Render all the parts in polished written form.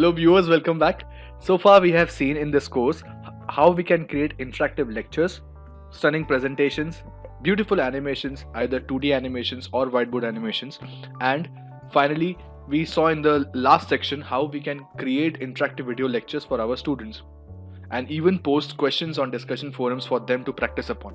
Hello viewers, welcome back. So far we have seen in this course how we can create interactive lectures, stunning presentations, beautiful animations, either 2D animations or whiteboard animations, and finally we saw in the last section how we can create interactive video lectures for our students and even post questions on discussion forums for them to practice upon.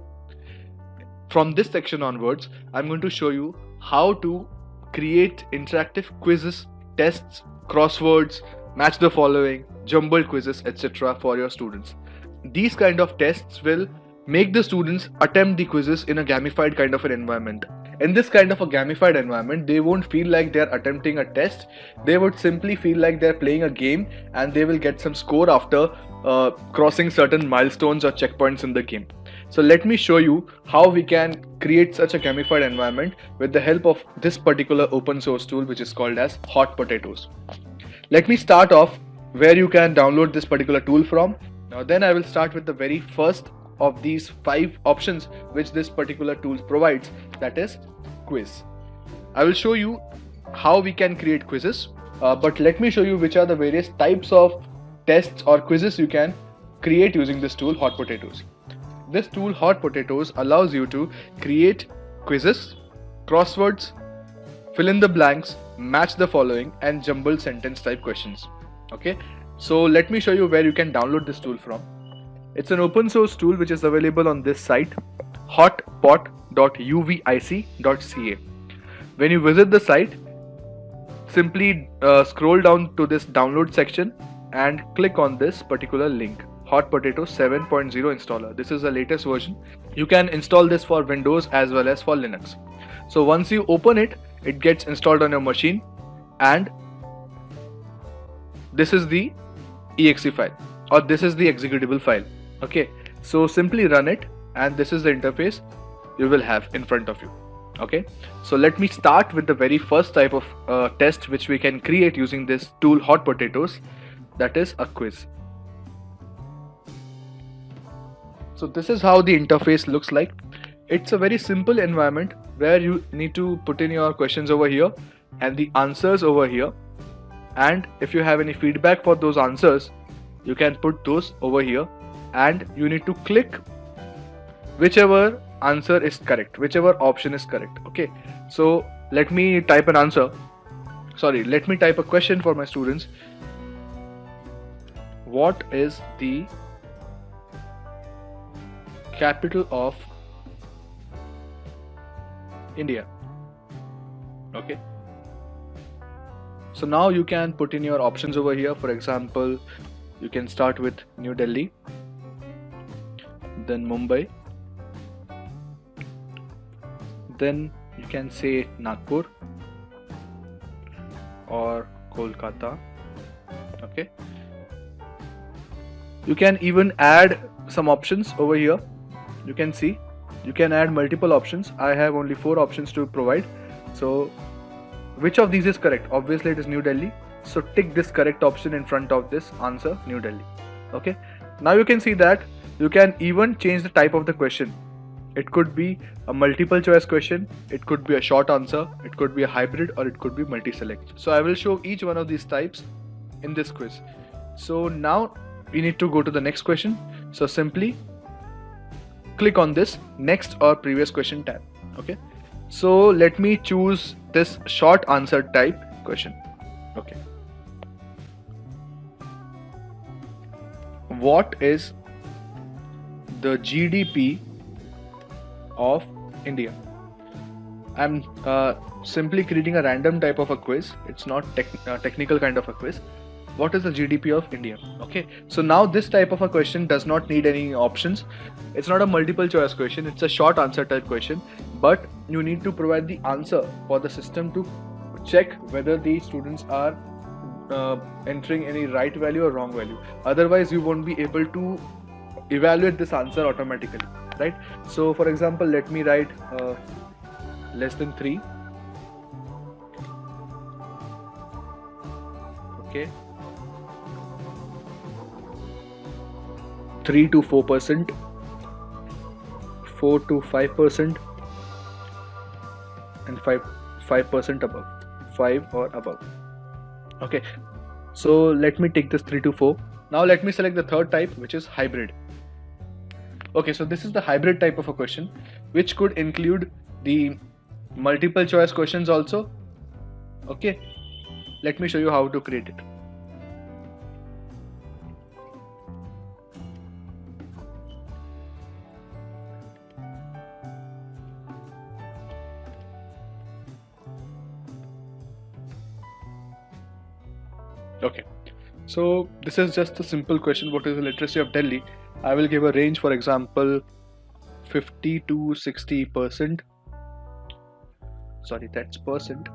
From this section onwards, I'm going to show you how to create interactive quizzes, tests, crosswords, match the following, jumbled quizzes, etc. for your students. These kind of tests will make the students attempt the quizzes in a gamified kind of an environment. In this kind of a gamified environment, they won't feel like they're attempting a test. They would simply feel like they're playing a game and they will get some score after crossing certain milestones or checkpoints in the game. So let me show you how we can create such a gamified environment with the help of this particular open source tool, which is called as Hot Potatoes. Let me start off where you can download this particular tool from. Now then I will start with the very first of these 5 options which this particular tool provides, that is quiz. I will show you how we can create quizzes, but let me show you which are the various types of tests or quizzes you can create using this tool Hot Potatoes. This tool Hot Potatoes allows you to create quizzes, crosswords, fill in the blanks, match the following, and jumbled sentence type questions. Okay, so let me show you where you can download this tool from. It's an open source tool which is available on this site, hotpot.uvic.ca. When you visit the site, simply scroll down to this download section and click on this particular link, Hot Potato 7.0 installer. This is the latest version. You can install this for Windows as well as for Linux. So once you open it, it gets installed on your machine, and this is the exe file, or this is the executable file. Okay, so simply run it and this is the interface you will have in front of you. Okay, so let me start with the very first type of test which we can create using this tool Hot Potatoes, that is a quiz. So this is how the interface looks like. It's a very simple environment where you need to put in your questions over here and the answers over here, and if you have any feedback for those answers, you can put those over here, and you need to click whichever answer is correct, whichever option is correct. Okay, so let me type an answer. Let me type a question for my students. What is the capital of India? Okay, so now you can put in your options over here. For example, you can start with New Delhi, then Mumbai, then you can say Nagpur or Kolkata. Okay, you can even add some options over here. You can see you can add multiple options. I have only 4 options to provide. So which of these is correct? Obviously it is New Delhi, so tick this correct option in front of this answer, New Delhi. Okay, now you can see that you can even change the type of the question. It could be a multiple choice question, it could be a short answer, it could be a hybrid, or it could be multi-select. So I will show each one of these types in this quiz. So now we need to go to the next question. So simply click on this next or previous question tab. Okay, so let me choose this short answer type question. Okay, what is the GDP of India? I'm simply creating a random type of a quiz. It's not technical kind of a quiz. What is the GDP of India? Okay, so now this type of a question does not need any options. It's not a multiple choice question, it's a short answer type question, but you need to provide the answer for the system to check whether the students are entering any right value or wrong value. Otherwise you won't be able to evaluate this answer automatically, right? So for example, let me write less than 3. Okay, 3 to 4%, 4 to 5%, and 5% above, 5 or above. Okay, So let me take this 3 to 4. Now let me select the third type, which is hybrid. Okay, so this is the hybrid type of a question, which could include the multiple choice questions also. Okay, let me show you how to create it. Okay, so this is just a simple question. What is the literacy of Delhi? I will give a range, for example, 50 to 60%. Sorry, that's percent.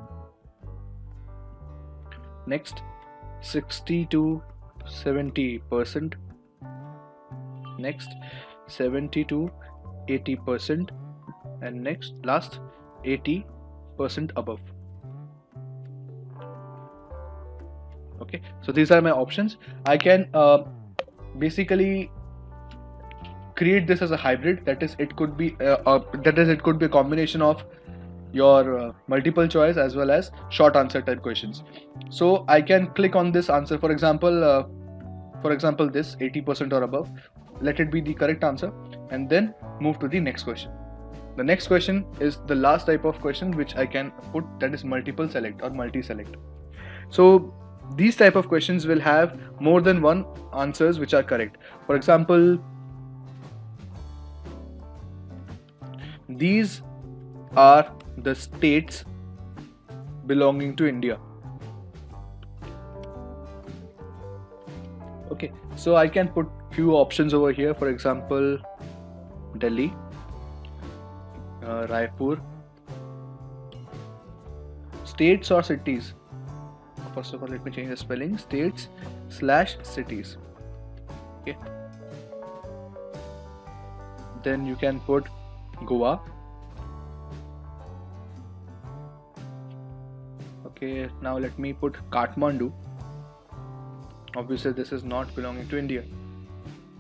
Next, 60 to 70%. Next, 70 to 80%. And next, last, 80% above. Okay, so these are my options. I can basically create this as a hybrid. That is, it could be it could be a combination of your multiple choice as well as short answer type questions. So I can click on this answer. For example, this 80% or above. Let it be the correct answer, and then move to the next question. The next question is the last type of question which I can put, that is multiple select or multi-select. So these type of questions will have more than one answers which are correct. For example, these are the states belonging to India. Okay, so I can put few options over here. For example, Delhi, Raipur. States or cities? First of all, let me change the spelling. States/cities. Okay. Then you can put Goa. Okay, now let me put Kathmandu. Obviously, this is not belonging to India.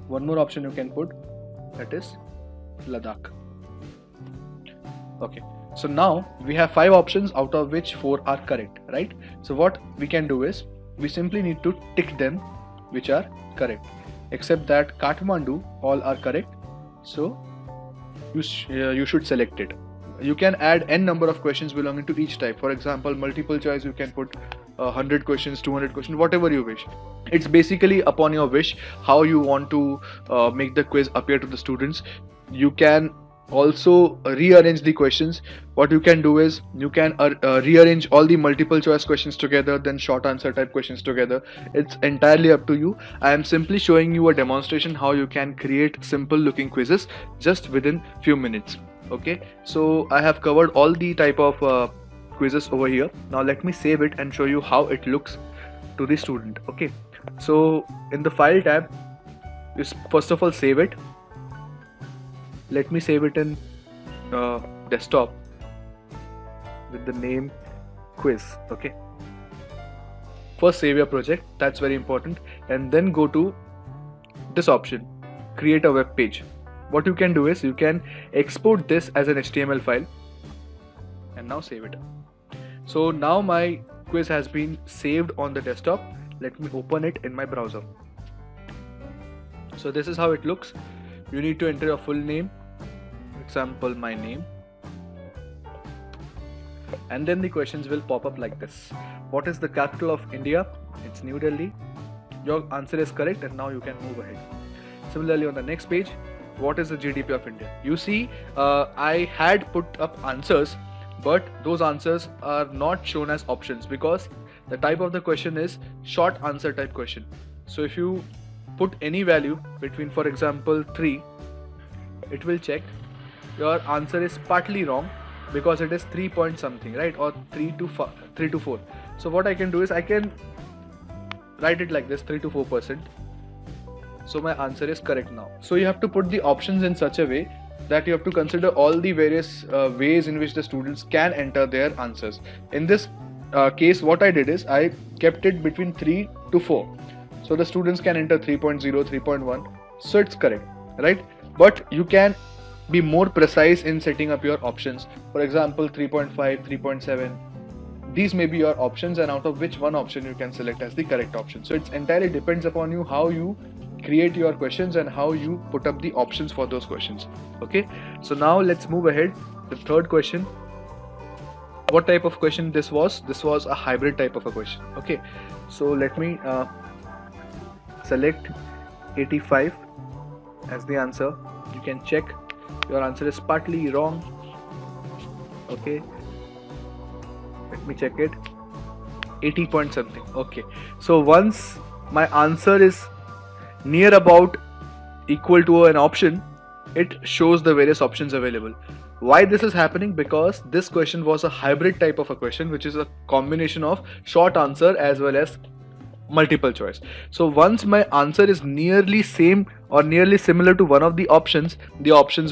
One more option you can put, that is Ladakh. Okay, so now we have 5 options, out of which 4 are correct, right? So what we can do is, we simply need to tick them which are correct, except that Kathmandu, all are correct. So you should select it. You can add n number of questions belonging to each type. For example, multiple choice, you can put 100 questions, 200 questions, whatever you wish. It's basically upon your wish how you want to make the quiz appear to the students. You can also rearrange the questions. What you can do is, you can rearrange all the multiple choice questions together, then short answer type questions together. It's entirely up to you. I am simply showing you a demonstration how you can create simple looking quizzes just within few minutes. Okay, so I have covered all the type of quizzes over here. Now let me save it and show you how it looks to the student. Okay, so in the file tab, you first of all save it. Let me save it in desktop with the name quiz. Okay, first save your project, that's very important, and then go to this option, create a web page. What you can do is, you can export this as an HTML file and now save it. So now my quiz has been saved on the desktop. Let me open it in my browser. So this is how it looks. You need to enter your full name, example my name, and then the questions will pop up like this. What is the capital of India? It's New Delhi. Your answer is correct, and now you can move ahead. Similarly, on the next page, what is the GDP of India? You see, I had put up answers, but those answers are not shown as options because the type of the question is short answer type question. So if you put any value between, for example, 3, it will check your answer is partly wrong because it is 3 point something, right? Or 3 to 4. So what I can do is, I can write it like this, 3 to 4%. So my answer is correct now. So you have to put the options in such a way that you have to consider all the various ways in which the students can enter their answers. In this case, what I did is, I kept it between 3 to 4. So the students can enter 3.0, 3.1. So it's correct, right? But you can be more precise in setting up your options. For example, 3.5, 3.7. these may be your options, and out of which one option you can select as the correct option. So it entirely depends upon you how you create your questions and how you put up the options for those questions. Okay, so now let's move ahead. The third question, what type of question this was? This was a hybrid type of a question. Okay, so let me select 85 as the answer. You can check your answer is partly wrong. Okay, let me check it. 80 point something. Okay, so once my answer is near about equal to an option, it shows the various options available. Why this is happening? Because this question was a hybrid type of a question, which is a combination of short answer as well as multiple choice. So once my answer is nearly same or nearly similar to one of the options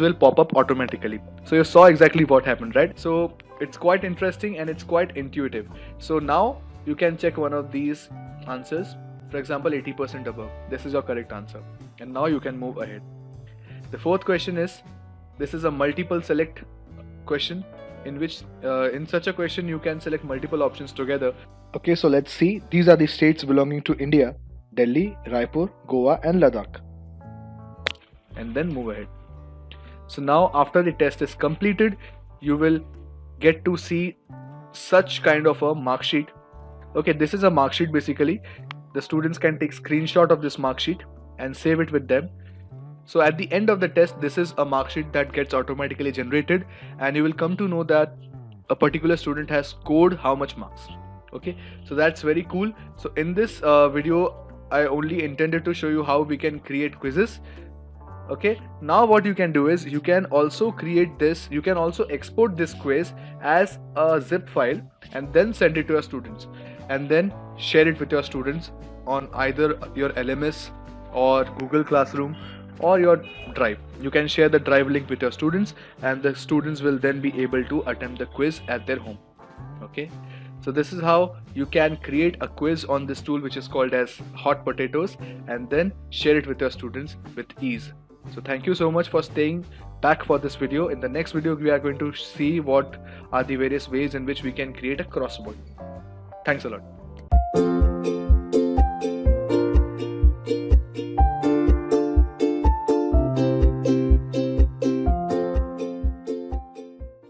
will pop up automatically. So you saw exactly what happened, right? So it's quite interesting and it's quite intuitive. So now you can check one of these answers. For example, 80% above. This is your correct answer. And now you can move ahead. The fourth question is, this is a multiple select question, in which in such a question you can select multiple options together. Okay, so let's see. These are the states belonging to India: Delhi, Raipur, Goa and Ladakh. And then move ahead. So now after the test is completed, you will get to see such kind of a mark sheet. Okay, this is a mark sheet basically. The students can take screenshot of this mark sheet and save it with them. So at the end of the test, this is a mark sheet that gets automatically generated, and you will come to know that a particular student has scored how much marks. Okay, so that's very cool. So in this video, I only intended to show you how we can create quizzes. Okay, now what you can do is you can also create this, you can also export this quiz as a zip file and then send it to your students, and then share it with your students on either your LMS or Google Classroom or your Drive. You can share the Drive link with your students, and the students will then be able to attempt the quiz at their home. Okay, so this is how you can create a quiz on this tool, which is called as Hot Potatoes, and then share it with your students with ease. So thank you so much for staying back for this video. In the next video, we are going to see what are the various ways in which we can create a crossword. Thanks a lot.